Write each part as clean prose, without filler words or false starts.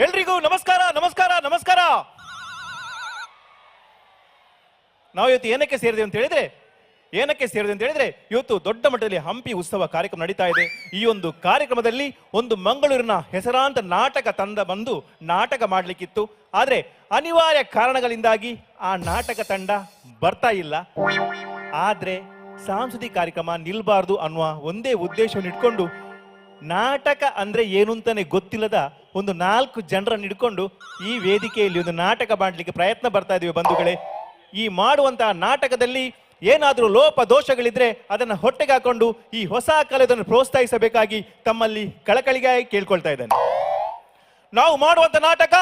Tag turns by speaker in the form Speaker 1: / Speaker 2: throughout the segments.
Speaker 1: ಎಲ್ರಿಗೂ ನಮಸ್ಕಾರ ನಮಸ್ಕಾರ ನಮಸ್ಕಾರ. ನಾವು ಇವತ್ತು ಏನಕ್ಕೆ ಸೇರಿದೆ ಅಂತ ಹೇಳಿದ್ರೆ ಇವತ್ತು ದೊಡ್ಡ ಮಟ್ಟದಲ್ಲಿ ಹಂಪಿ ಉತ್ಸವ ಕಾರ್ಯಕ್ರಮ ನಡೀತಾ ಇದೆ. ಈ ಒಂದು ಕಾರ್ಯಕ್ರಮದಲ್ಲಿ ಒಂದು ಮಂಗಳೂರಿನ ಹೆಸರಾಂತ ನಾಟಕ ತಂಡ ಬಂದು ನಾಟಕ ಮಾಡಲಿಕ್ಕಿತ್ತು. ಆದ್ರೆ ಅನಿವಾರ್ಯ ಕಾರಣಗಳಿಂದಾಗಿ ಆ ನಾಟಕ ತಂಡ ಬರ್ತಾ ಇಲ್ಲ. ಆದ್ರೆ ಸಾಂಸ್ಕೃತಿಕ ಕಾರ್ಯಕ್ರಮ ನಿಲ್ಬಾರ್ದು ಅನ್ನುವ ಒಂದೇ ಉದ್ದೇಶವನ್ನು ಇಟ್ಕೊಂಡು ನಾಟಕ ಅಂದ್ರೆ ಏನು ಅಂತಾನೆ ಗೊತ್ತಿಲ್ಲದ ಒಂದು 4 ಜನರನ್ನು ಹಿಡ್ಕೊಂಡು ಈ ವೇದಿಕೆಯಲ್ಲಿ ಒಂದು ನಾಟಕ ಮಾಡಲಿಕ್ಕೆ ಪ್ರಯತ್ನ ಬರ್ತಾ ಇದೀವಿ ಬಂಧುಗಳೇ. ಈ ಮಾಡುವಂತಹ ನಾಟಕದಲ್ಲಿ ಏನಾದರೂ ಲೋಪ ದೋಷಗಳಿದ್ರೆ ಅದನ್ನ ಹೊಟ್ಟೆಗೆ ಹಾಕೊಂಡು ಈ ಹೊಸ ಕಲೆಯನ್ನು ಪ್ರೋತ್ಸಾಹಿಸಬೇಕಾಗಿ ತಮ್ಮಲ್ಲಿ ಕಳಕಳಿಗಾಗಿ ಕೇಳ್ಕೊಳ್ತಾ ಇದ್ದೇನೆ. ನಾವು ಮಾಡುವಂತ ನಾಟಕ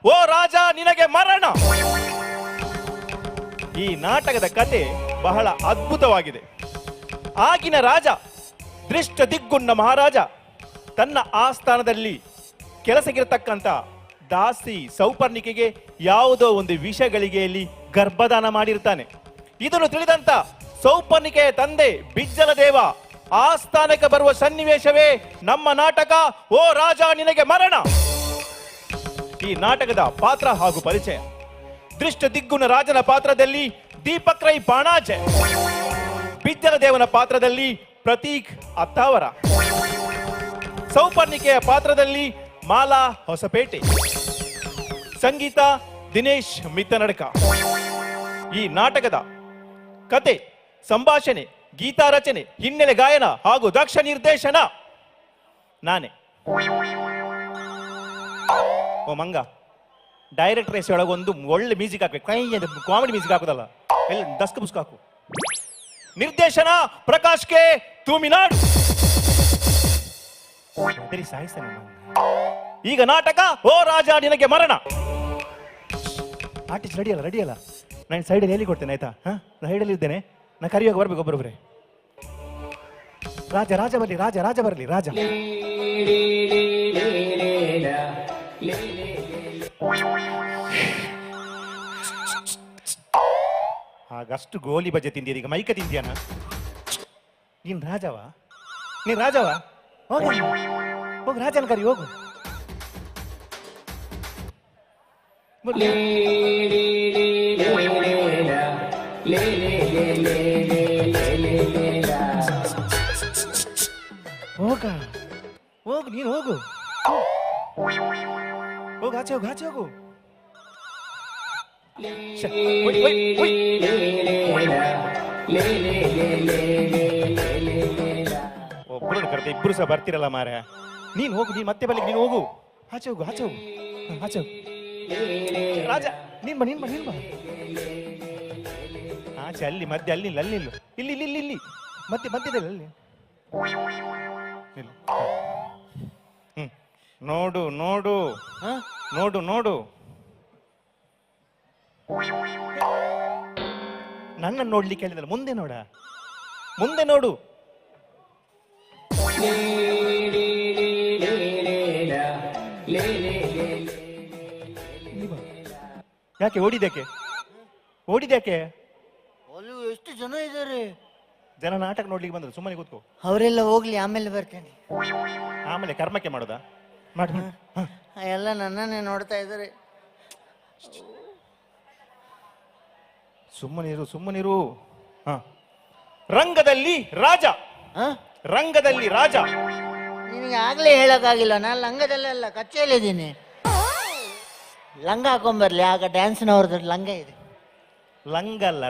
Speaker 1: ಓ ರಾಜ ನಿನಗೆ ಮರಣ. ಈ ನಾಟಕದ ಕತೆ ಬಹಳ ಅದ್ಭುತವಾಗಿದೆ. ಆಗಿನ ರಾಜ ದೃಷ್ಟ ದಿಗ್ಗುಣ್ಣ ಮಹಾರಾಜ ತನ್ನ ಆಸ್ಥಾನದಲ್ಲಿ ಕೆಲಸಕ್ಕಿರತಕ್ಕಂತ ದಾಸಿ ಸೌಪರ್ಣಿಕೆಗೆ ಯಾವುದೋ ಒಂದು ವಿಷಗಳಿಗೆಯಲ್ಲಿ ಗರ್ಭದಾನ ಮಾಡಿರ್ತಾನೆ. ಇದನ್ನು ತಿಳಿದಂತ ಸೌಪರ್ಣಿಕೆಯ ತಂದೆ ಬಿಜ್ಜಲದೇವ ಆಸ್ಥಾನಕ್ಕೆ ಬರುವ ಸನ್ನಿವೇಶವೇ ನಮ್ಮ ನಾಟಕ ಓ ರಾಜ ನಿನಗೆ ಮರಣ. ಈ ನಾಟಕದ ಪಾತ್ರ ಹಾಗೂ ಪರಿಚಯ: ದೃಷ್ಟ ದಿಗ್ಗುಣ ರಾಜನ ಪಾತ್ರದಲ್ಲಿ ದೀಪಕ್ ರೈ ಬಾಣಾಜೆ, ಬಿಜ್ಜಲದೇವನ ಪಾತ್ರದಲ್ಲಿ ಪ್ರತೀಕ್ ಅತ್ತಾವರ, ಸೌಪರ್ಣಿಕೆಯ ಪಾತ್ರದಲ್ಲಿ ಮಾಲಾ ಹೊಸಪೇಟೆ, ಸಂಗೀತ ದಿನೇಶ್ ಮಿತ್ತನಡಕ. ಈ ನಾಟಕದ ಕತೆ, ಸಂಭಾಷಣೆ, ಗೀತಾ ರಚನೆ, ಹಿನ್ನೆಲೆ ಗಾಯನ ಹಾಗೂ ದಕ್ಷ ನಿರ್ದೇಶನ ನಾನೇ. ಓ ಮಂಗ, ಡೈರೆಕ್ಟರ್ ಹೆಸರು ಒಳಗೊಂದು ಒಳ್ಳೆ ಮ್ಯೂಸಿಕ್ ಹಾಕ್ಬೇಕು. ಕಾಮಿಡಿ ಮ್ಯೂಸಿಕ್ ಹಾಕುದಲ್ಲ, ಎಲ್ಲ ದಸ್ಕ ಬುಸ್ಕ ಹಾಕು. ನಿರ್ದೇಶನ ಪ್ರಕಾಶ್ ಕೆ ತೂಮಿನಾಡು. ಈಗ ನಾಟಕ ಓ ರಾಜ ನಿನಗೆ ಮರಣ. ಆರ್ಟಿಸ್ಟ್ ರೆಡಿಯಲ್ಲ ನಾನು ಸೈಡಲ್ಲಿ ಹೇಳಿ ಕೊಡ್ತೇನೆ ಆಯ್ತಾ? ಸೈಡಲ್ಲಿ ಇದ್ದೇನೆ, ನಾ ಕರಿಯೋಗ ಬರ್ಬೇಕು ಒಬ್ಬರೊಬ್ಬರೇ. ರಾಜ ಬರಲಿ, ರಾಜ ಬರಲಿ, ರಾಜ. ಹಾಗಷ್ಟು ಗೋಲಿ ಬಜೆ ತಿಂದಿಯ, ಈಗ ಮೈಕ ತಿಂದಿಯಾನ? ನೀನ್ ರಾಜವಾ? ಹೋಗು ರಾಜನ ಕರಿ, ಹೋಗು. ಹೋಗು ನೀನು, ಹೋಗು ಆಚೆ ಹೋಗು. ಒಬ್ಬರನ್ನು ಕರೆದ ಇಬ್ರು ಸಹ ಬರ್ತಿರಲ್ಲ ಮಾರ. ನೀನು ಹೋಗು, ನೀನ್ ಮತ್ತೆ ಬರ್ಲಿಕ್ಕೆ ನೀನು ಹೋಗು. ಆಚೆ ಹೋಗು. ರಾಜ ನೀನ್ ಬಾ. ಆಚೆ ಅಲ್ಲಿ ಮಧ್ಯೆ ಅಲ್ಲಿ ಇಲ್ಲಿ ಮಧ್ಯದಲ್ಲಿ ಅಲ್ಲಿ. ನೋಡು ನನ್ನ ನೋಡ್ಲಿಕ್ಕೆ ಹೇಳಿದಲ್ಲ, ಮುಂದೆ ನೋಡು. ಯಾಕೆ ಓಡಿದ್ಯಾಕೆ?
Speaker 2: ಅಲ್ಲಿ ಎಷ್ಟು ಜನ ಇದ್ದಾರೆ?
Speaker 1: ಜನ ನಾಟಕ ನೋಡ್ಲಿಕ್ಕೆ ಬಂದ್ರು, ಸುಮ್ಮನೆ ಕೂತ್ಕೋ.
Speaker 2: ಅವರೆಲ್ಲ ಹೋಗ್ಲಿ, ಆಮೇಲೆ ಬರ್ತೇನೆ.
Speaker 1: ಆಮೇಲೆ ಕರ್ಮಕ್ಕೆ ಮಾಡೋದಾ? ಮಾಡಿ.
Speaker 2: ಎಲ್ಲ ನನ್ನನ್ನೇ ನೋಡ್ತಾ ಇದ್ದಾರೆ.
Speaker 1: ಸುಮ್ಮನಿರು. ರಂಗದಲ್ಲಿ ರಾಜ.
Speaker 2: ನಿನಗೆ ಆಗ್ಲೇ ಹೇಳಕ್ಕಾಗಿಲ್ಲ, ನಾನು ಲಂಗದಲ್ಲೆಲ್ಲ ಕಚ್ಚೆಯಲ್ಲಿದ್ದೀನಿ. ಲಂಗ ಹಾಕೊಂಬರ್ಲಿ, ಆಗ ಡ್ಯಾನ್ಸ್ನವ್ರದ್ದು ಲಂಗ ಇದೆ.
Speaker 1: ಲಂಗ ಅಲ್ಲ,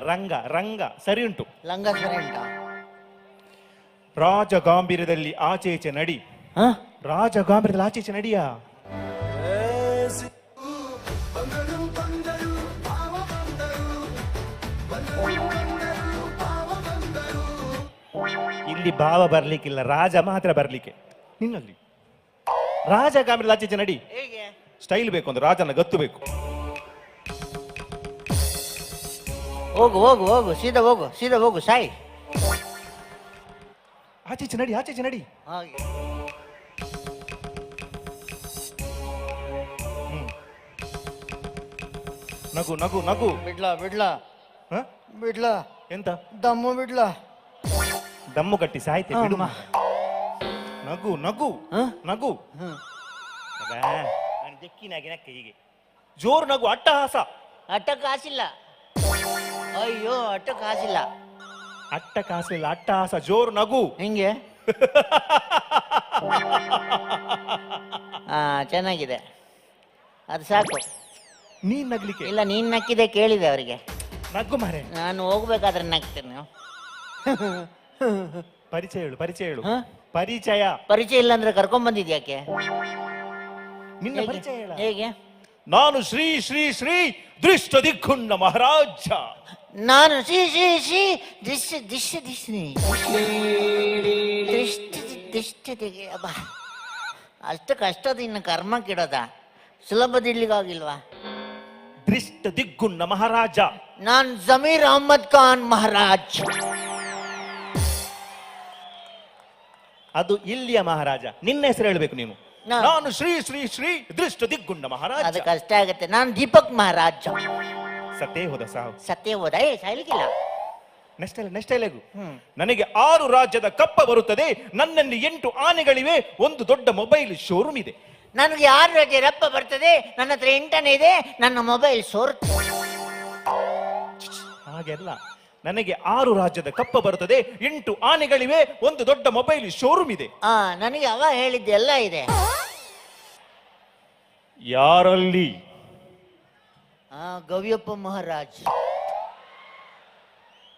Speaker 1: ರಂಗ ಸರಿ ಉಂಟು.
Speaker 2: ಲಂಗ ಸರಿ ಉಂಟಾ?
Speaker 1: ರಾಜ ಗಾಂಭೀರ್ಯದಲ್ಲಿ ಆಚೆ ಈಚೆ ನಡಿ. ರಾಜ ಗಾಂಭೀರ್ಯದಲ್ಲಿ ಆಚೆ ಈಚೆ ನಡಿಯಾ? ಇಲ್ಲಿ ಭಾವ ಬರ್ಲಿಕ್ಕಿಲ್ಲ, ರಾಜ ಮಾತ್ರ ಬರ್ಲಿಕ್ಕೆ. ನಿನ್ನಲ್ಲಿ ರಾಜ ಗಾಂಭೀರ್ಯ ಆಚೆ ಈಚೆ ನಡಿ.
Speaker 2: ಹೇಗೆ
Speaker 1: ಸ್ಟೈಲ್ ಬೇಕು, ಅಂದ್ರೆ ರಾಜನ ಗತ್ತು ಬೇಕು.
Speaker 2: ಹೋಗು ಸೀದಾ ಹೋಗು ಸಾಯಿ.
Speaker 1: ಆಚೆ ಈಚೆ ನಡಿ.
Speaker 2: ಹಾಗೆ
Speaker 1: ನಗು.
Speaker 2: ಬಿಡ್ಲಾ
Speaker 1: ಎಂತ
Speaker 2: ದಮ್ಮು ಬಿಡ್ಲಾ?
Speaker 1: ದಮ್ಮು ಕಟ್ಟಿ ಸಾಯ್ತೆ, ಬಿಡು. ನಗು. ದಿಕ್ಕಿನಾಗಿನಕ್ಕೆ ಹೀಗೆ ಜೋರು ನಗು ಅಟ್ಟಹಾಸ.
Speaker 2: ಅಟ್ಟ ಕಾಸಿಲ್ಲ. ಅಯ್ಯೋ ಅಟ್ಟ ಕಾಸಿಲ್ಲ.
Speaker 1: ಅಟ್ಟ ಕಾಸಿಲ್ಲ, ಅಟ್ಟಹಾಸ, ಜೋರು ನಗು.
Speaker 2: ಹಿಂಗೆ ಹಾ ಚೆನ್ನಾಗಿದೆ, ಅದು ಸಾಕು.
Speaker 1: ನೀನ್ ನಗ್ಲಿಕ್ಕೆ
Speaker 2: ಇಲ್ಲ ನೀನ್ ನಕ್ಕಿದೆ ಕೇಳಿದೆ ಅವರಿಗೆ.
Speaker 1: ನಗ್ಗು ಮಾರೆ.
Speaker 2: ನಾನು ಹೋಗ್ಬೇಕಾದ್ರೆ ನಗ್ತೇನೆ.
Speaker 1: ಪರಿಚಯ ಹೇಳು, ಪರಿಚಯ ಹೇಳು.
Speaker 2: ಹ?
Speaker 1: ಪರಿಚಯ.
Speaker 2: ಪರಿಚಯ ಇಲ್ಲ ಅಂದ್ರೆ ಕರ್ಕೊಂಡ್ ಬಂದಿದ್ಯಾಕೆ?
Speaker 1: ನಿನ್ನ
Speaker 2: ಹೇಗೆ?
Speaker 1: ಪರಿಚಯ ಹೇಳ.
Speaker 2: ಹೇಗೆ?
Speaker 1: ನಾನು ಶ್ರೀ ಶ್ರೀ ಶ್ರೀ ದೃಷ್ಟ ದಿಕ್ಕುಂಡ ಮಹಾರಾಜ.
Speaker 2: ನಾನು ಶ್ರೀ ಶ್ರೀ ಶ್ರೀ ದಿಶ್ ದಿಶ್ ದಿಶ್ ದಿಷ್ಟ ಅಬ್ಬ, ಅಷ್ಟು ಕಷ್ಟದ ಇನ್ನು ಕರ್ಮಕ್ಕಿಡೋದ? ಸುಲಭದಿಡ್ಲಿಕ್ಕಾಗಿಲ್ವಾ?
Speaker 1: ದೃಷ್ಟ ದಿಗ್ಗುಂಡ ಮಹಾರಾಜ.
Speaker 2: ನಾನ್ ಜಮೀರ್ ಅಹಮದ್ ಖಾನ್ ಮಹಾರಾಜ್.
Speaker 1: ಅದು ಇಲ್ಲಿಯ ಮಹಾರಾಜ. ನಿನ್ನ ಹೆಸರು ಹೇಳ್ಬೇಕು ನೀನು.
Speaker 2: ನಾ-
Speaker 1: ನಾನು ಶ್ರೀ ಶ್ರೀ ಶ್ರೀ ದೃಷ್ಟ ದಿಗ್ಗುಂಡ ಮಹಾರಾಜ.
Speaker 2: ಅದು ಕಷ್ಟ ಆಗತ್ತೆ. ನಾನು ದೀಪಕ್ ಮಹಾರಾಜ್.
Speaker 1: ಸತ್ತೇ ಹೋದ ಸಾವು.
Speaker 2: ಸತ್ಯ ಹೋದ. ಸಾಯ್ಲಿಕ್ಕಿಲ್ಲ.
Speaker 1: ನೆಕ್ಸ್ಟ್ ಎಲೆಗು. ನನಗೆ 6 ರಾಜ್ಯದ ಕಪ್ಪ ಬರುತ್ತದೆ. ನನ್ನಲ್ಲಿ 8 ಆನೆಗಳಿವೆ. ಒಂದು ದೊಡ್ಡ ಮೊಬೈಲ್ ಶೋರೂಮ್ ಇದೆ.
Speaker 2: ನನಗೆ 6 ರಜೆ ರಪ್ಪ ಬರ್ತದೆ. ನನ್ನ ಹತ್ರ 8 ಇದೆ. ನನ್ನ ಮೊಬೈಲ್ ಸೋರ್ತು.
Speaker 1: ಹಾಗೆಲ್ಲ. ನನಗೆ 6 ರಾಜ್ಯದ ಕಪ್ಪ ಬರುತ್ತದೆ, 8 ಆನೆಗಳಿವೆ, ಒಂದು ದೊಡ್ಡ ಮೊಬೈಲ್ ಶೋರೂಮ್ ಇದೆ.
Speaker 2: ನನಗೆ ಅವ ಹೇಳಿದ್ದೆ ಎಲ್ಲ ಇದೆ.
Speaker 1: ಯಾರಲ್ಲಿ?
Speaker 2: ಗವಿಯಪ್ಪ ಮಹಾರಾಜ್.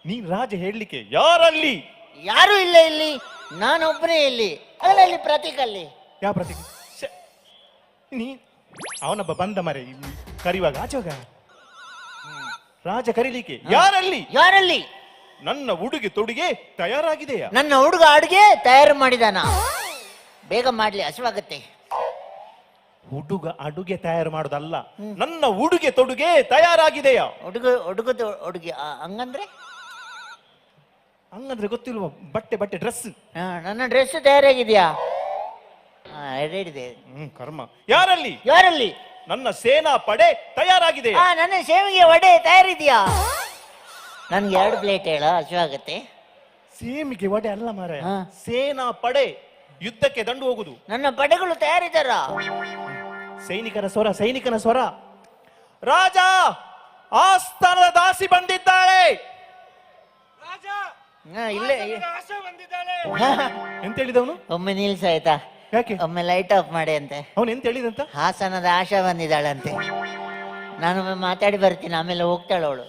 Speaker 1: ನೀನ್ ರಾಜ ಹೇಳಲಿಕ್ಕೆ ಯಾರಲ್ಲಿ?
Speaker 2: ಯಾರು ಇಲ್ಲ ಇಲ್ಲಿ, ನಾನೊಬ್ಬನೇ ಇಲ್ಲಿ. ಅಲ್ಲಲ್ಲಿ ಪ್ರತೀಕಲ್ಲಿ.
Speaker 1: ಯಾವ ಪ್ರತೀಕ? ನೀ ಅವನೊಬ್ಬ ಬಂದ ಮರೆ ಕರಿವಾಗ ಆಚೋಗ ರಾಜ ಕರೀಲಿಕ್ಕೆ ಯಾರಲ್ಲಿ?
Speaker 2: ಯಾರಲ್ಲಿ?
Speaker 1: ನನ್ನ ಉಡುಗೆ ತೊಡುಗೆ ತಯಾರಾಗಿದೆಯಾ?
Speaker 2: ನನ್ನ ಹುಡುಗ ಅಡುಗೆ ತಯಾರು ಮಾಡಿದಾನ. ಬೇಗ ಮಾಡ್ಲಿ, ಹಸಿವಾಗತ್ತೆ.
Speaker 1: ಹುಡುಗ ಅಡುಗೆ ತಯಾರು ಮಾಡೋದಲ್ಲ, ನನ್ನ ಉಡುಗೆ ತೊಡುಗೆ ತಯಾರಾಗಿದೆಯಾ?
Speaker 2: ಹುಡುಗಿ ಹಂಗಂದ್ರೆ
Speaker 1: ಹಂಗಂದ್ರೆ ಗೊತ್ತಿಲ್ವ? ಬಟ್ಟೆ ಡ್ರೆಸ್.
Speaker 2: ನನ್ನ ಡ್ರೆಸ್ ತಯಾರಾಗಿದ್ಯಾ? ರೆಡಿ.
Speaker 1: ಕರ್ಮ. ಯಾರಲ್ಲಿ?
Speaker 2: ಯಾರಲ್ಲಿ?
Speaker 1: ನನ್ನ ಸೇನಾ ಪಡೆ ತಯಾರಾಗಿದೆಯಾ?
Speaker 2: ನನ್ನ ಸೇವಿಗೆ ವಡೆ ತಯಾರಿದ್ಯಾ? ನನ್ಗೆ 2 ಪ್ಲೇಟ್ ಹೇಳ, ಹಸಿವಾಗತ್ತೆ.
Speaker 1: ಸೇಮಿಗೆ ವಡೆ ಅಲ್ಲ ಮಾರ,
Speaker 2: ಹಾ.
Speaker 1: ಸೇನಾ ಪಡೆ ಯುದ್ಧಕ್ಕೆ ದಂಡು ಹೋಗುದು.
Speaker 2: ನನ್ನ ಪಡೆಗಳು ತಯಾರಿದ್ದಾರ?
Speaker 1: ಸೈನಿಕನ ಸ್ವರ. ರಾಜ, ಆಸ್ಥಾನದ ದಾಸಿ ಬಂದಿದ್ದಾಳೆ.
Speaker 2: ಇಲ್ಲೇ
Speaker 1: ಎಂತ ಹೇಳಿದವನು?
Speaker 2: ಒಮ್ಮೆ ನಿಲ್ಸ ಆಯ್ತಾ?
Speaker 1: ಯಾಕೆ?
Speaker 2: ಒಮ್ಮೆ ಲೈಟ್ ಆಫ್ ಮಾಡಿ ಅಂತೆ.
Speaker 1: ಅವನು ಎಂತ ಹೇಳಿದಂತ?
Speaker 2: ಹಾಸನದ ಆಶಾ ಬಂದಿದ್ದಾಳಂತೆ. ನಾನೊಮ್ಮೆ ಮಾತಾಡಿ ಬರ್ತೀನಿ, ಆಮೇಲೆ ಹೋಗ್ತಾಳೆ ಅವಳು.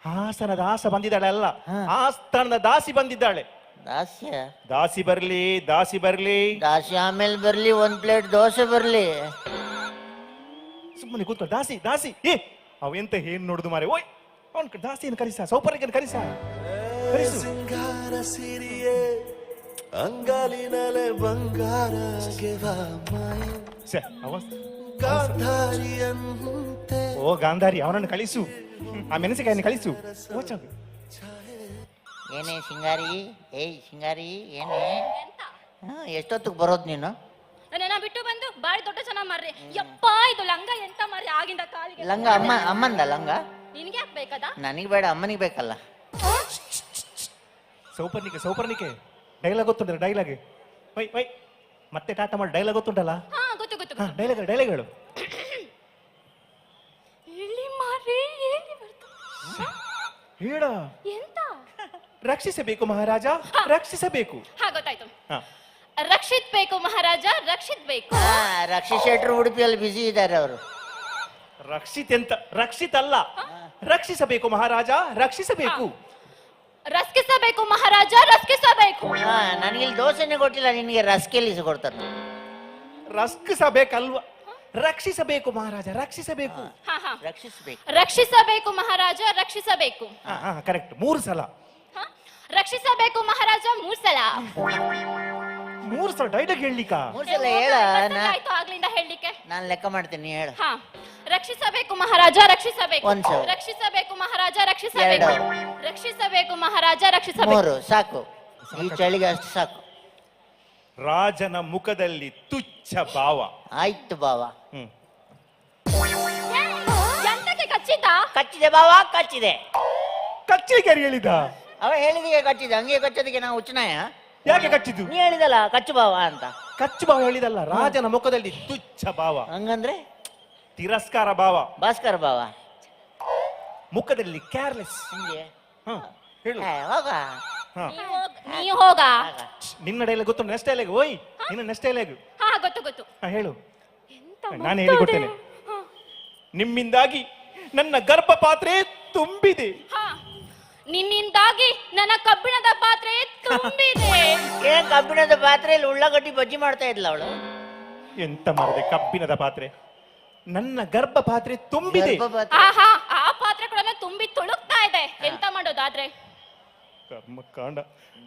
Speaker 1: ಹಾಸನದ ಆಸ ಬಂದಿದ್ದಾಳೆ ಅಲ್ಲ,
Speaker 2: ಹಾ.
Speaker 1: ಆಸ್ಥಾನದ ದಾಸಿ ಬಂದಿದ್ದಾಳೆ.
Speaker 2: ದಾಸ್ಯ?
Speaker 1: ದಾಸಿ ಬರ್ಲಿ.
Speaker 2: ದಾಸಿ ಆಮೇಲೆ ಬರ್ಲಿ, 1 ಪ್ಲೇಟ್ ದೋಸೆ ಬರ್ಲಿ.
Speaker 1: ಸುಮ್ಮನೆ ಕೂತ್ಕೊ. ದಾಸಿ ಅವ ಎಂತ ಏನ್ ನೋಡುದು ಮಾರೆ. ಓಯ್, ಅವನ್ ದಾಸಿಯನ್ನು ಕರಿಸ, ಸೌಪರ್ಯಕ್ಕೆ ಕರಿಸ.
Speaker 3: ಸಿಂಗಾರ ಸಿರಿಯೇ ಅಂಗಾಲಿನಲೆ ಬಂಗಾರ ಗಾಂಧಾರಿಯಂತೆ.
Speaker 1: ಓ ಗಾಂಧಾರಿ, ಅವನನ್ನು ಕಳಿಸು. ಆ ಮೆಣಸಿಕಾಯನ್ನು ಕಳಿಸು.
Speaker 2: ಏನೇ ಸಿಂಗಾರಿ? ಸಿಂಗಾರಿ ಏನೇ? ಎಷ್ಟೊತ್ತಿಗೆ ಬರೋದು ನೀನು?
Speaker 4: ನನ್ನ ಬಿಟ್ಟು ಬಂದು ಬಾರಿ ದೊಡ್ಡ ಜನ ಮಾರ್ರಿ. ಯಪ್ಪ, ಇದು ಲಂಗ ಎಂತ ಮಾರ್ರಿ ಆಗಿಂದ ಕಾಲಿಗೆ.
Speaker 2: ಲಂಗ ಅಮ್ಮಂದ ಲಂಗ?
Speaker 4: ನಿನ್ಗೆ ಯಾಕೆ ಬೇಕದ?
Speaker 2: ನನಗೆ ಬೇಡ, ಅಮ್ಮನಿಗೆ ಬೇಕಲ್ಲ.
Speaker 1: ಸೌಪರ್ಣಿಕೆ ಡೈಲಾಗ್ ಗೊತ್ತುಂಟ? ಡೈಲಾಗ್ ವೈ ಮತ್ತೆ ಟಾಟಾ ಮಾಡಿ ಡೈಲಾಗ್ ಗೊತ್ತುಂಟಲ್ಲ?
Speaker 4: ಹಾ, ಗೊತ್ತು.
Speaker 1: ಡೈಲಾಗ್ ಹೇಳು.
Speaker 4: ಇಲ್ಲಿ ಮಾರ್ರಿ, ಎಲ್ಲಿ ಬರ್ತಾ?
Speaker 1: ಹೇಳ.
Speaker 4: ಎಂತ?
Speaker 1: ರಕ್ಷಿಸಬೇಕು ಮಹಾರಾಜ, ರಕ್ಷಿಸಬೇಕು.
Speaker 4: ಹಾ, ಗೊತ್ತಾಯ್ತು.
Speaker 1: ಹಾ.
Speaker 4: ರಕ್ಷಿತ್ ಬೇಕು ಮಹಾರಾಜ, ರಕ್ಷಿತ್ ಬೇಕು.
Speaker 2: ರಕ್ಷಿತ್ ಶೆಟ್ರು ಉಡುಪಿಯಲ್ಲಿ ಬಿಸಿ ಇದ್ದಾರೆ ಅವರು.
Speaker 1: ರಕ್ಷಿತ್ ಅಲ್ಲ, ರಕ್ಷಿಸಬೇಕು ಮಹಾರಾಜ, ರಕ್ಷಿಸಬೇಕು.
Speaker 4: ರಕ್ಷಿಸಬೇಕು ಮಹಾರಾಜ, ರಕ್ಷಿಸಬೇಕು.
Speaker 2: ನನಗಿಲ್ಲಿ ದೋಸೆನೆ ಕೊಟ್ಟಿಲ್ಲ, ನಿನಗೆ ರಸ್ಕೆಲ್ಲಿ ಕೊಡ್ತಾರೆ.
Speaker 1: ರಕ್ಷಿಸಬೇಕಲ್ವ? ರಕ್ಷಿಸಬೇಕು ಮಹಾರಾಜ, ರಕ್ಷಿಸಬೇಕು.
Speaker 2: ರಕ್ಷಿಸಬೇಕು.
Speaker 4: ರಕ್ಷಿಸಬೇಕು ಮಹಾರಾಜ, ರಕ್ಷಿಸಬೇಕು.
Speaker 1: ಕರೆಕ್ಟ್. 3 ಸಲ.
Speaker 4: ರಕ್ಷಿಸಬೇಕು ಮಹಾರಾಜ, 3 ಸಲ.
Speaker 1: 3 ಸಲ ಡೈಲಾಗ್ ಹೇಳಲಿಕ್ಕ?
Speaker 2: 3 ಸಲ ಹೇಳ.
Speaker 4: ಆಯ್ತು ಆಗ್ಲಿಂದ ಹೇಳಲಿಕ್ಕೆ.
Speaker 2: ನಾನು ಲೆಕ್ಕ ಮಾಡ್ತೀನಿ, ಹೇಳ.
Speaker 4: ರಕ್ಷಿಸಬೇಕು ಮಹಾರಾಜ, ರಕ್ಷಿಸಬೇಕು.
Speaker 2: 1 ಸಾವಿರ.
Speaker 4: ರಕ್ಷಿಸಬೇಕು ಮಹಾರಾಜ, ರಕ್ಷಿಸಬೇಕು.
Speaker 2: 2.
Speaker 4: ರಕ್ಷಿಸಬೇಕು ಮಹಾರಾಜ, ರಕ್ಷಿಸಬೇಕು.
Speaker 2: 3 ಸಾಕು. ಈ ಚಳಿಗೆ ಅಷ್ಟು ಸಾಕು.
Speaker 1: ರಾಜನ ಮುಖದಲ್ಲಿ ತುಚ್ಛ ಭಾವ.
Speaker 2: ಆಯ್ತು ಬಾವ.
Speaker 4: ಎಂತಕ್ಕೆ ಕಚ್ಚಿತ?
Speaker 2: ಕಚ್ಚಿದೆ ಬಾವ, ಕಚ್ಚಿದೆ.
Speaker 1: ಕಚ್ಚಲಿಕ್ಕೆ ಹೇಳಿದ?
Speaker 2: ಅವ ಹೇಳಿದಿಗೆ ಕಚ್ಚಿದೆ, ಹಂಗೆ ಕಚ್ಚೋದಕ್ಕೆ ನಾವು ಹುಚ್ಚನಾಯ?
Speaker 1: ಯಾಕೆ ಕಚ್ಚಿದ್ದು?
Speaker 2: ನೀ ಹೇಳಿದಲ್ಲ ಕಚ್ಚು ಭಾವ ಅಂತ.
Speaker 1: ಕಚ್ಚು ಭಾವ ಹೇಳಿದಲ್ಲ, ರಾಜನ ಮುಖದಲ್ಲಿ ತುಚ್ಛ ಭಾವ,
Speaker 2: ಹಂಗಂದ್ರೆ
Speaker 1: ತಿರಸ್ಕಾರ ಭಾವ,
Speaker 2: ಭಾಸ್ಕರ ಭಾವ
Speaker 1: ಮುಖದಲ್ಲಿ ಕೇರ್ಲೆಸ್.
Speaker 2: ಹಿಂಗೆ
Speaker 1: ಹೇಳು.
Speaker 2: ಹೋಗ
Speaker 1: ಹಾ.
Speaker 4: ನೀ ಹೋಗ.
Speaker 1: ನಿನ್ನ ಡೈಲಾಗ್ ಗೊತ್ತು, ನೆಕ್ಸ್ಟ್ ಡೈಲಾಗ್. ಓಯ್ ನಿನ್ನ ನೆಕ್ಸ್ಟ್ ಡೈಲಾಗ್
Speaker 4: ಹಾ ಗೊತ್ತು ಗೊತ್ತು.
Speaker 1: ಹೇಳು.
Speaker 4: ಎಂತ
Speaker 1: ನಾನು ಹೇಳಿಕೊಡ್ತೇನೆ. ನಿಮ್ಮಿಂದಾಗಿ ನನ್ನ ಗರ್ಭಪಾತ್ರೆ ತುಂಬಿದೆ.
Speaker 4: ಹಾ, ನಿನ್ನಿಂದಾಗಿ ನನ್ನ ಕಬ್ಬಿಣದ ಪಾತ್ರೆ ತುಂಬಿದೆ.
Speaker 2: ಏನ್ ಕಬ್ಬಿಣದ ಪಾತ್ರೆಯಲ್ಲಿ ಉಳ್ಳಾಗಡ್ಡಿ ಬಜ್ಜಿ ಮಾಡ್ತಾ ಇದ್ಲ ಅವಳು?
Speaker 1: ಎಂತ ಮಾಡಿದೆ? ಕಬ್ಬಿಣದ ಪಾತ್ರೆ, ನನ್ನ ಗರ್ಭಪಾತ್ರೆ ತುಂಬಿದೆ.
Speaker 4: ಆಹಾ, ಆ ಪಾತ್ರೆ ಕೂಡ ತುಂಬಿ ತುಳುಕ್ತಾ ಇದೆ. ಎಂತ ಮಾಡೋದಾದ್ರೆ?
Speaker 1: ಕರ್ಮಕಾಂಡ.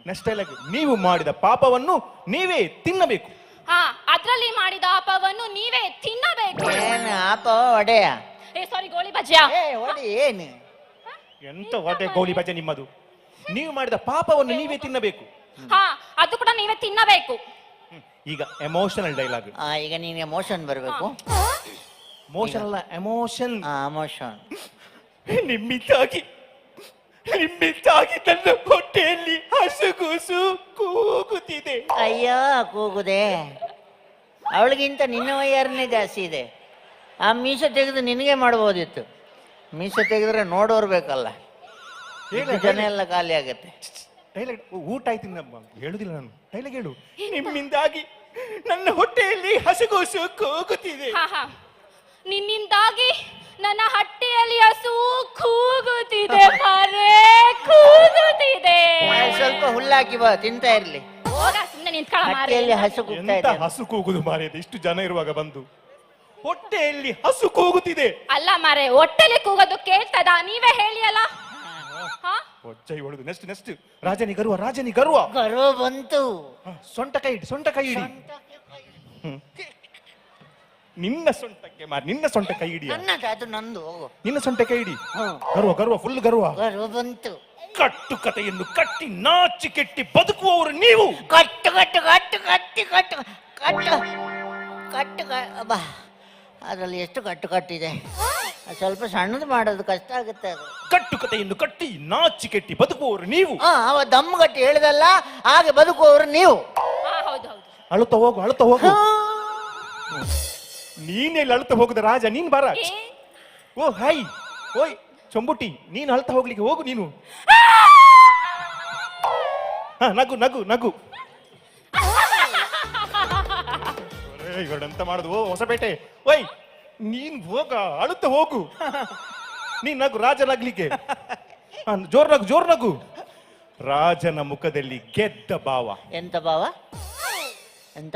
Speaker 1: Next dialogue. ನೀವು ಮಾಡಿದ ಪಾಪವನ್ನು ನೀವೇ ತಿನ್ನಬೇಕು.
Speaker 4: ಹಾ, ಅದ್ರಲ್ಲಿ ಮಾಡಿದ ಅಪವನ್ನು ನೀವೇ ತಿನ್ನಬೇಕು.
Speaker 2: ಏನ್ ಆಪ ಒಡೆಯ?
Speaker 4: ಏ ಸಾರಿ, ಗೋಳಿ ಬಜ್ಜಿಯ.
Speaker 2: ಏ ಒಡೆ ಏನು?
Speaker 1: ಎಂತ ಹೊಟ್ಟೆ ಗೋಳಿ ಬಜೆ ನಿಮ್ಮದು. ನೀವು ಮಾಡಿದ ಪಾಪವನ್ನು ನೀವೇ ತಿನ್ನಬೇಕು.
Speaker 4: ಹಾ, ಅದು ಕೂಡ ನೀವೇ ತಿನ್ನಬೇಕು.
Speaker 1: ಈಗ ಎಮೋಷನಲ್ ಡೈಲಾಗ್.
Speaker 2: ಈಗ ನೀನ್ ಎಮೋಷನ್ ಬರ್ಬೇಕು.
Speaker 1: ಮೋಷನ್ ಅಲ್ಲ, ಎಮೋಷನ್.
Speaker 2: ಎಮೋಷನ್.
Speaker 1: ನಿಮ್ಮಿಂದಾಗಿ ನನ್ನ ಹೊಟ್ಟೆಯಲ್ಲಿ ಹಸುಗೂಸು ಕೂಗುತ್ತಿದೆ.
Speaker 2: ಅಯ್ಯೋ ಕೂಗುದೆ. ಅವಳಿಗಿಂತ ನಿನ್ನ ವಯ್ಯಾರನೇ ಜಾಸ್ತಿ ಇದೆ. ಆ ಮೀಸೆ ತೆಗೆದು ನಿನಗೆ ಮಾಡ್ಬೋದಿತ್ತು. ಮೀಸೆ ತೆಗೆದ್ರೆ ನೋಡೋರ್ ಬೇಕಲ್ಲ, ಜನ ಎಲ್ಲ ಖಾಲಿ ಆಗತ್ತೆ.
Speaker 1: ಡೈಲಾಗ್. ಊಟ ಆಯ್ತು ನಮ್ಮ ಹೇಳುದಿಲ್ಲ ನಾನು. ಡೈಲಾಗ್ ಹೇಳು. ನಿಮ್ಮಿಂದಾಗಿ ನನ್ನ ಹೊಟ್ಟೆಯಲ್ಲಿ ಹಸುಗೂಸು ಕೂಗುತ್ತಿದೆ.
Speaker 4: ಹಾ ಹಾ, ನಿನ್ನಿಂದಾಗಿ ನನ್ನ ಹಟ್ಟಿಯಲ್ಲಿ ಹಸು ಕೂಗುತ್ತಿದೆ ಮರೆ, ಕೂಗುತ್ತಿದೆ.
Speaker 2: ಸ್ವಲ್ಪ ಹುಲ್ಲಾಕಿ ಬಾ, ತಿಂತಾ ಇರ್ಲಿ.
Speaker 4: ಹೋಗ, ಸುಮ್ಮನೆ ನಿಂತ್ಕೊಳ್ಳ ಮಾರೆ.
Speaker 2: ಹಟ್ಟಿಯಲ್ಲಿ ಹಸು ಕೂಗ್ತಾ
Speaker 1: ಎಂತ
Speaker 2: ಇದೆ.
Speaker 1: ಹಸು ಕೂಗುದು ಮಾರಿಯದು? ಇಷ್ಟು ಜನ ಇರುವಾಗ ಬಂದು ಹೊಟ್ಟೆಯಲ್ಲಿ ಹಸು ಕೂಗುತ್ತಿದೆ.
Speaker 4: ಅಲ್ಲ ಮಾರೆ, ಹೊಟ್ಟೆಲಿ ಕೂಗೋದು ಕೇಳ್ತದ? ನೀವೇ ಹೇಳಿ ಅಲ್ಲ. ಹಾ,
Speaker 1: ಒಜ್ಜೈ ಹೊಡೆದು. ನೆಕ್ಸ್ಟ್ ರಾಜನಿ ಗರ್ವ, ರಾಜನಿ ಗರ್ವ.
Speaker 2: ಗರ್ವ ಬಂತು.
Speaker 1: ಸೊಂಟ ಕೈ ಇಡಿ, ಸೊಂಟ ಕೈ ಇಡಿ. ನಿನ್ನ ಸೊಂಟಕ್ಕೆ ಮಾರಿ, ನಿನ್ನ ಸೊಂಟ ಕೈ ಇಡಿ.
Speaker 2: ನನ್ನದು, ಅದು ನಂದು. ಹೋಗು.
Speaker 1: ನಿನ್ನ ಸೊಂಟ ಕೈ ಇಡಿ. ಗರ್ವ, ಫುಲ್ ಗರ್ವ.
Speaker 2: ಗರ್ವ ಬಂತು.
Speaker 1: ಕಟ್ಟು ಕಥೆಯನ್ನು ಕಟ್ಟಿ ನಾಚಿ ಕೆಟ್ಟಿ ಬದುಕುವವರು ನೀವು.
Speaker 2: ಕಟ್ಟು ಕಟ್ಟು ಕಟ್ಟು ಕಟ್ಟಿ ಕಟ್ಟು ಕಟ್ಟು ಕಟ್ಟು ಬಾ. ಅದರಲ್ಲಿ ಎಷ್ಟು ಕಟ್ಟು ಕಟ್ಟಿದೆ. ಸ್ವಲ್ಪ ಸಣ್ಣದು ಮಾಡೋದು ಕಷ್ಟ ಆಗುತ್ತೆ ಅದು.
Speaker 1: ಕಟ್ಟು ಕಥೆಯನ್ನು ಕಟ್ಟಿ ನಾಚಿ ಕೆಟ್ಟಿ ಬದುಕುವವರು ನೀವು.
Speaker 2: ಅವ ದಮ್ಮು ಕಟ್ಟಿ ಹೇಳಿದಲ್ಲ, ಹಾಗೆ ಬದುಕುವವರು ನೀವು.
Speaker 4: ಹಾ, ಹೌದು ಹೌದು.
Speaker 1: ಅಳುತ್ತಾ ಹೋಗು, ಅಳುತ್ತಾ ಹೋಗು. ನೀನೆಲ್ಲಿ ಅಳುತ್ತಾ ಹೋಗುದ ರಾಜ? ನೀನ್ ಬಾರ.
Speaker 4: ಏ,
Speaker 1: ಓ ಹೈ, ಓಯ್ ಚೊಂಬುಟಿ, ನೀನು ಅಳ್ತಾ ಹೋಗ್ಲಿಕ್ಕೆ ಹೋಗು ನೀನು. ನಗು ನಗು ನಗು. ಎಂತ ಮಾಡುದು? ಓ ಹೊಸಪೇಟೆ, ಓಯ್ ನೀನ್ ಹೋಗ, ಅಳುತ್ತಾ ಹೋಗು. ನೀನ್ ನಗು, ರಾಜನಾಗ್ಲಿಕ್ಕೆ. ಜೋರ್ ನಗು, ಜೋರ್ ನಗು. ರಾಜನ ಮುಖದಲ್ಲಿ ಗೆದ್ದ ಭಾವ.
Speaker 2: ಎಂತ ಭಾವ? ಎಂತ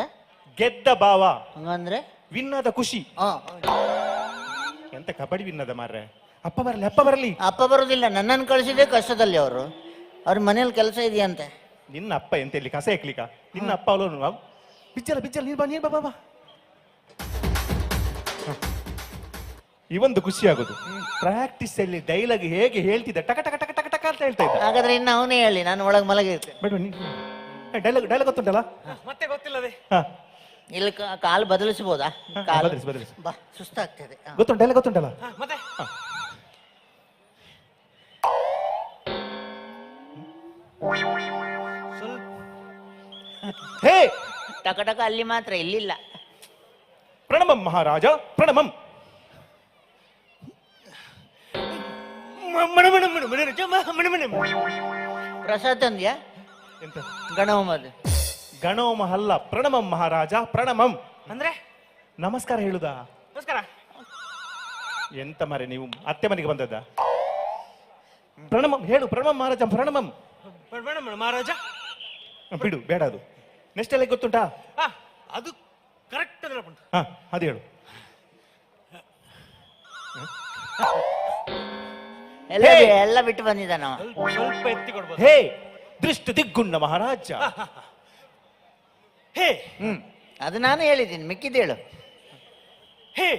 Speaker 1: ಗೆದ್ದ ಭಾವ
Speaker 2: ಹಂಗಂದ್ರೆ?
Speaker 1: ವಿನ್ನದ ಖುಷಿ. ಎಂತ ಕಬಡ್ಡಿ ವಿನ್ನದ ಮಾರ್ರೆ. ಅಪ್ಪ ಬರಲಿ, ಅಪ್ಪ ಬರಲಿ.
Speaker 2: ಅಪ್ಪ ಬರುದಿಲ್ಲ, ನನ್ನನ್ನು ಕಳಿಸಿದೆ ಕಷ್ಟದಲ್ಲಿ. ಅವರು ಅವ್ರ ಮನೇಲಿ ಕೆಲಸ ಇದೆಯಂತೆ.
Speaker 1: ನಿನ್ನ ಅಪ್ಪ ಎಂತ ಇಲ್ಲಿ ಕಸ ಎಕ್ಲಿಕ್ಕ? ನಿನ್ನ ಅಪ್ಪ ಅವಳು ಬಿಚ್ಚಲ ಬಿಚ್ಚಲ, ನೀನ್ ಬಾ, ನೀನ್ ಬಾ ಬಾ. ಇವೊಂದು ಖುಷಿ ಆಗುದು. ಪ್ರಾಕ್ಟೀಸ್ ಅಲ್ಲಿ ಡೈಲಾಗ್ ಹೇಗೆ ಹೇಳ್ತಿದ್ದ, ಟಕ ಟಕ ಟಕ ಟಕ ಟಕ ಅಂತ ಹೇಳ್ತಾ ಇದ್ದ.
Speaker 2: ಹಾಗಾದ್ರೆ ಇನ್ನು ಅವನೇ ಹೇಳಿ, ನಾನು ಒಳಗೆ ಮಲಗಿರ್ತೇನೆ.
Speaker 1: ಬೇಡ, ಡೈಲಾಗ್ ಡೈಲಾಗ್ ಗೊತ್ತುಂಟಲ್ಲ?
Speaker 5: ಮತ್ತೆ ಗೊತ್ತಿಲ್ಲದೆ.
Speaker 2: ಇಲ್ಲಿ ಕಾಲು ಬದಲಿಸಬಹುದಾ? ಕಾಲು
Speaker 1: ಬದಲಿಸಿ ಬದಲಿಸಿ.
Speaker 2: ಬಾ, ಸುಸ್ತಾಗ್ತದೆ.
Speaker 1: ಗೊತ್ತುಂಟು, ಡೈಲಾಗ್ ಗೊತ್ತುಂಟಲ್ಲ?
Speaker 5: ಮತ್ತೆ
Speaker 1: ಹೇ
Speaker 2: ಟಕ ಟಕ ಅಲ್ಲಿ ಮಾತ್ರ, ಇಲ್ಲಿಲ್ಲ.
Speaker 1: ಪ್ರಣಮಂ ಮಹಾರಾಜ, ಪ್ರಣಮಂ.
Speaker 2: ಪ್ರಸಾದ್ ತಂದ್ಯಾ?
Speaker 1: ಎಂತ
Speaker 2: ಗಣಹೋಮದ
Speaker 1: ಗಣೋಮ ಅಲ್ಲ, ಪ್ರಣಮಂ ಮಹಾರಾಜ, ಪ್ರಣಮಂ.
Speaker 5: ಅಂದ್ರೆ
Speaker 1: ನಮಸ್ಕಾರ ಹೇಳುದಾ?
Speaker 5: ನಮಸ್ಕಾರ.
Speaker 1: ಎಂತ ಮರೆ ನೀವು ಅತ್ತೆ ಮನೆಗೆ ಬಂದದ್ದ? ಪ್ರಣಮಂ ಹೇಳು, ಪ್ರಣಮಂ ಮಹಾರಾಜ, ಪ್ರಣಮಂ.
Speaker 5: ಮಹಾರಾಜ
Speaker 1: ಬಿಡು, ಬೇಡ ಅದು. ನೆಕ್ಸ್ಟ್ ಎಲ್ಲ ಗೊತ್ತುಂಟಾ?
Speaker 5: ಅದು ಕರೆಕ್ಟ್ ನೆನಪುಂಟು.
Speaker 1: ಹಾ, ಅದು ಹೇಳು.
Speaker 2: ಎಲ್ಲ ಎಲ್ಲ ಬಿಟ್ಟು ಬಂದಿದ್ದ ನಾವು.
Speaker 5: ಸ್ವಲ್ಪ ಎತ್ತಿ ಕೊಡ್ಬೋದು.
Speaker 1: ಹೇ ದೃಷ್ಟ ದಿಗ್ಗುಣ್ಣ ಮಹಾರಾಜ.
Speaker 5: ಹೇ
Speaker 2: ಅದು ನಾನು ಹೇಳಿದ್ದೀನಿ, ಮಿಕ್ಕಿದ್ದೇಳು.
Speaker 5: ಹೇ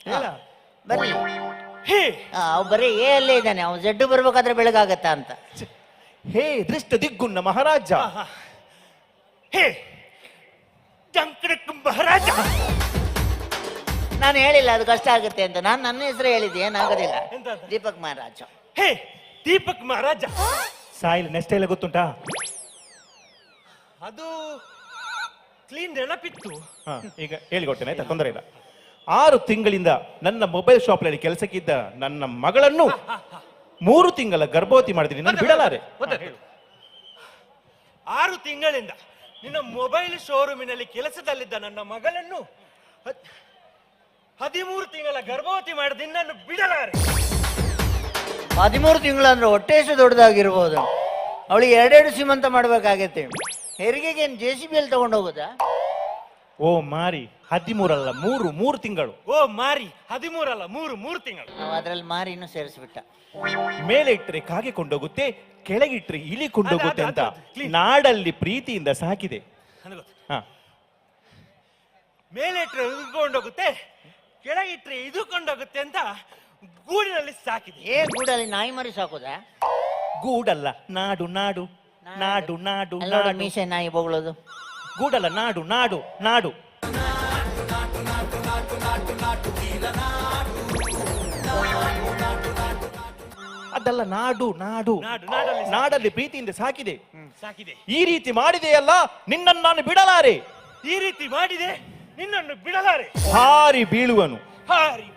Speaker 1: ಹೇಳ.
Speaker 2: ಬರ್ಲಿ.
Speaker 5: ಹೇ
Speaker 2: ಅವ್ ಬರೀ ಎ ಅಲ್ಲೇ ಇದ್ದಾನೆ. ಅವ್ ಜಡ್ಡು ಬರ್ಬೇಕಾದ್ರೆ ಬೆಳಗಾಗತ್ತ ಅಂತ.
Speaker 1: ಹೇ ದೃಷ್ಟ ದಿಗ್ಗುಣ್ಣ ಮಹಾರಾಜ.
Speaker 5: ಹೇ ಜಂಕಡಕ್ಕ ಮಹಾರಾಜ.
Speaker 2: ನಾನು ಹೇಳಿಲ್ಲ ಅದು ಕಷ್ಟ ಆಗುತ್ತೆ ಅಂತ. ನಾನು ನನ್ನ ಹೆಸರು ಹೇಳಿದ್ದೆ, ಏನಾಗೋದಿಲ್ಲ.
Speaker 5: ಎಂತ ಅದು?
Speaker 2: ದೀಪಕ್ ಮಹಾರಾಜ.
Speaker 5: ಹೇ ದೀಪಕ್ ಮಹಾರಾಜ.
Speaker 1: ಸಾಯಿಲ್ ನೆಕ್ಸ್ಟ್ ಎಲ್ಲ ಗೊತ್ತುಂಟಾ?
Speaker 5: ಅದು ಕ್ಲೀನ್ ನೆನಪಿತ್ತು.
Speaker 1: ಹಾ, ಈಗ ಹೇಳಿಕೊಡ್ತೇನೆ ಆಯ್ತಾ, ತೊಂದರೆ ಇಲ್ಲ. 6 ತಿಂಗಳಿಂದ ನನ್ನ ಮೊಬೈಲ್ ಶಾಪ್ನಲ್ಲಿ ಕೆಲಸಕ್ಕಿದ್ದ ನನ್ನ ಮಗಳನ್ನು 3 ತಿಂಗಳ ಗರ್ಭವತಿ ಮಾಡಿದ್ದೀನಿ, ನಾನು ಬಿಡಲಾರೆ.
Speaker 5: ಗೊತ್ತಾಯ್ತು. 6 ತಿಂಗಳಿಂದ ನಿನ್ನ ಮೊಬೈಲ್ ಶೋರೂಮಿನಲ್ಲಿ ಕೆಲಸದಲ್ಲಿದ್ದ ನನ್ನ ಮಗಳನ್ನು 13 ತಿಂಗಳ ಗರ್ಭವತಿ ಮಾಡಿದ ನಿನ್ನನ್ನು ಬಿಡಲಾರೆ.
Speaker 2: 13 ತಿಂಗಳು ಅಂದ್ರೆ ಹೊಟ್ಟೆ ಎಷ್ಟು ದೊಡ್ಡದಾಗಿರ್ಬೋದು. ಅವಳಿಗೆ 2 ಸೀಮಂತ ಮಾಡ್ಬೇಕಾಗತ್ತೆ. ಹೆರಿಗೆಗೆ JCB ಅಲ್ಲಿ ತಗೊಂಡು ಹೋಗುದಾ?
Speaker 1: ಓ ಮಾರಿ, 13 ಅಲ್ಲ 3 ತಿಂಗಳು.
Speaker 5: ಓ ಮಾರಿ, 13 ಅಲ್ಲ 3 ತಿಂಗಳು.
Speaker 2: ನಾವು ಅದ್ರಲ್ಲಿ ಮಾರಿನೂ ಸೇರಿಸ್ಬಿಟ್ಟ.
Speaker 1: ಮೇಲೆ ಇಟ್ಟರೆ ಕಾಗೆ ಕೊಂಡೋಗುತ್ತೆ, ಕೆಳಗಿಟ್ರೆ ಇಲಿ ಕೊಂಡೋಗುತ್ತೆ ಅಂತ
Speaker 5: ಅದು clean.
Speaker 1: ನಾಡಲ್ಲಿ ಪ್ರೀತಿಯಿಂದ ಸಾಕಿದೆ.
Speaker 5: ನನಗೆ ಗೊತ್ತು.
Speaker 1: ಹಾ,
Speaker 5: ಮೇಲೆ ಇಟ್ರೆ ಇದ್ಕೊಂಡೋಗುತ್ತೆ, ಕೆಳಗಿಟ್ರೆ ಇದು ಕೊಂಡೋಗುತ್ತೆ ಅಂತ ಗೂಡಿನಲ್ಲಿ ಸಾಕಿದೆ.
Speaker 2: ಗೂಡಲ್ಲಿ ನಾಯಿ ಮರಿ ಸಾಕುದಾ?
Speaker 1: ಗೂಡಲ್ಲ ನಾಡು ನಾಡು ನಾಡು ನಾಡು
Speaker 2: ಅಲ್ಲ ನೋಡು,
Speaker 1: ನಾಡು.
Speaker 2: ಮೀಸೆ ನಾಯಿ ಬೊಗಳೋದು.
Speaker 1: ಗೂಡಲ್ಲ ನಾಡು ನಾಡು ನಾಡು. ಅದಲ್ಲ ನಾಡು ನಾಡು
Speaker 5: ನಾಡಲ್ಲಿ
Speaker 1: ನಾಡಲ್ಲಿ ಪ್ರೀತಿಯಿಂದ ಸಾಕಿದೆ.
Speaker 5: ಸಾಕಿದೆ.
Speaker 1: ಈ ರೀತಿ ಮಾಡಿದೆಯಲ್ಲ, ನಿನ್ನನ್ನು ನಾನು ಬಿಡಲಾರೆ.
Speaker 5: ಈ ರೀತಿ ಮಾಡಿದೆ, ನಿನ್ನನ್ನು ಬಿಡಲಾರೆ.
Speaker 1: ಹಾರಿ ಬೀಳುವನು.
Speaker 5: ಹಾರಿ